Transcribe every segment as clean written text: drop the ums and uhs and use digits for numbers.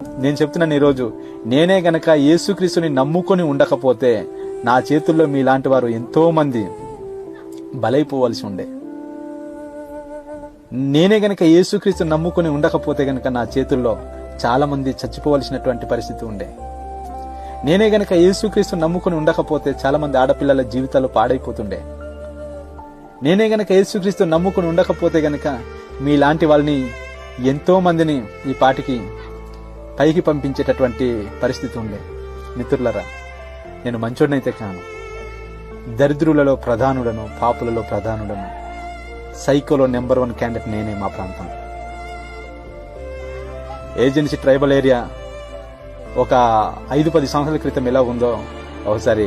నేను చెప్తున్నాను ఈరోజు, నేనే గనక యేసుక్రీస్తుని నమ్ముకొని ఉండకపోతే నా చేతుల్లో మీలాంటి వారు ఎంతో మంది బలైపోవలసి ఉండే. నేనే గనక యేసుక్రీస్తుని నమ్ముకొని ఉండకపోతే గనక నా చేతుల్లో చాలా మంది చచ్చిపోవలసినటువంటి పరిస్థితి ఉండే. నేనే గనక యేసుక్రీస్తుని నమ్ముకొని ఉండకపోతే చాలా మంది ఆడపిల్లల జీవితాలు పాడైపోతుండే. నేనే గనక యేసుక్రీస్తుని నమ్ముకొని ఉండకపోతే గనక మీలాంటి వాళ్ళని ఎంతో మందిని ఈ పాటికి పైకి పంపించేటటువంటి పరిస్థితి ఉండే. మిత్రులరా, నేను మంచోడినైతే కాను. దరిద్రులలో ప్రధానుడను, పాపులలో ప్రధానుడను, సైకోలో నెంబర్ 1 క్యాండిడేట్ నేనే. మా ప్రాంతం ఏజెన్సీ ట్రైబల్ ఏరియా ఒక 5-10 సంవత్సరాల క్రితం ఎలా ఉందో ఒకసారి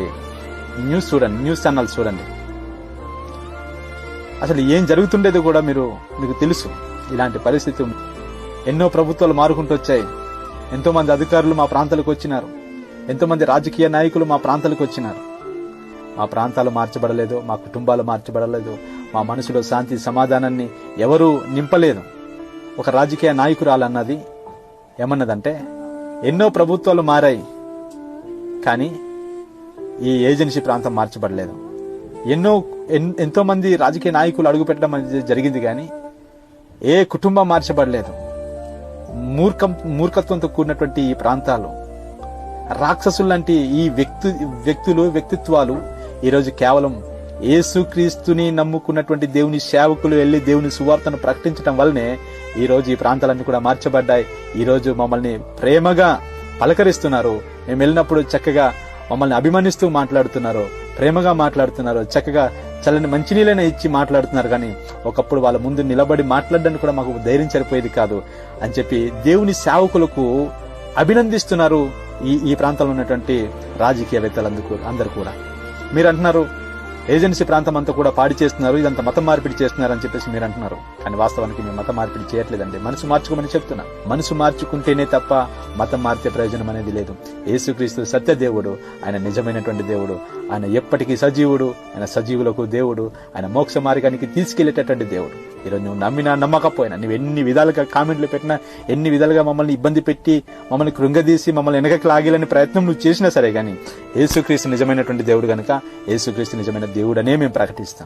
న్యూస్ చూడండి, న్యూస్ ఛానల్ చూడండి. అసలు ఏం జరుగుతుండేదో కూడా మీకు తెలుసు. ఇలాంటి పరిస్థితి ఉంది. ఎన్నో ప్రభుత్వాలు మారుకుంటూ వచ్చాయి. ఎంతో మంది అధికారులు మా ప్రాంతాలకు వచ్చినారు. ఎంతో మంది రాజకీయ నాయకులు మా ప్రాంతాలకు వచ్చినారు. మా ప్రాంతాలు మార్చబడలేదు, మా కుటుంబాలు మార్చబడలేదు, మా మనసులో శాంతి సమాధానాన్ని ఎవరూ నింపలేదు. ఒక రాజకీయ నాయకురాలు అన్నది ఏమన్నదంటే, ఎన్నో ప్రభుత్వాలు మారాయి కానీ ఈ ఏజెన్సీ ప్రాంతం మార్చబడలేదు. ఎంతో మంది రాజకీయ నాయకులు అడుగుపెట్టడం అనేది జరిగింది కానీ ఏ కుటుంబం మార్చబడలేదు. మూర్ఖత్వంతో కూడినటువంటి ఈ ప్రాంతాలు, రాక్షసులు లాంటి ఈ వ్యక్తిత్వాలు ఈరోజు కేవలం యేసుక్రీస్తుని నమ్ముకున్నటువంటి దేవుని సేవకులు వెళ్లి దేవుని సువార్తను ప్రకటించడం వల్లనే ఈరోజు ఈ ప్రాంతాలన్నీ కూడా మార్చబడ్డాయి. ఈరోజు మమ్మల్ని ప్రేమగా పలకరిస్తున్నారు. మేము వెళ్ళినప్పుడు చక్కగా మమ్మల్ని అభిమానిస్తూ మాట్లాడుతున్నారు, ప్రేమగా మాట్లాడుతున్నారు, చక్కగా చల్లని మంచినీళ్ళనే ఇచ్చి మాట్లాడుతున్నారు. కానీ ఒకప్పుడు వాళ్ళ ముందు నిలబడి మాట్లాడడానికి కూడా మాకు ధైర్యం సరిపోయేది కాదు అని చెప్పి దేవుని సేవకులకు అభినందిస్తున్నారు ఈ ప్రాంతంలో ఉన్నటువంటి రాజకీయవేత్తలందుకు అందరూ కూడా. మీరు అంటున్నారు ఏజెన్సీ ప్రాంతం అంతా కూడా పాడి చేస్తున్నారు, ఇదంతా మతం మార్పిడి చేస్తున్నారు అని చెప్పేసి మీరు అంటున్నారు. కానీ వాస్తవానికి మేము మతం మార్పిడి చేయట్లేదండి. మనసు మార్చుకోమని చెప్తున్నా. మనసు మార్చుకుంటేనే తప్ప మతం మార్చే ప్రయోజనం అనేది లేదు. యేసుక్రీస్తు సత్య దేవుడు, ఆయన నిజమైనటువంటి దేవుడు, ఆయన ఎప్పటికీ సజీవుడు, ఆయన సజీవులకు దేవుడు, ఆయన మోక్ష మార్గానికి తీసుకెళ్లేటటువంటి దేవుడు. ఈరోజు నువ్వు నమ్మినా నమ్మకపోయినా, నువ్వు ఎన్ని విధాలుగా కామెంట్లు పెట్టినా, ఎన్ని విధాలుగా మమ్మల్ని ఇబ్బంది పెట్టి, మమ్మల్ని కృంగదీసి, మమ్మల్ని వెనకకి లాగేలని ప్రయత్నం నువ్వు చేసినా సరే కానీ యేసుక్రీస్తు నిజమైనటువంటి దేవుడు గనుక యేసుక్రీస్తు నిజమైన దేవుడనే మేము ప్రకటిస్తాం.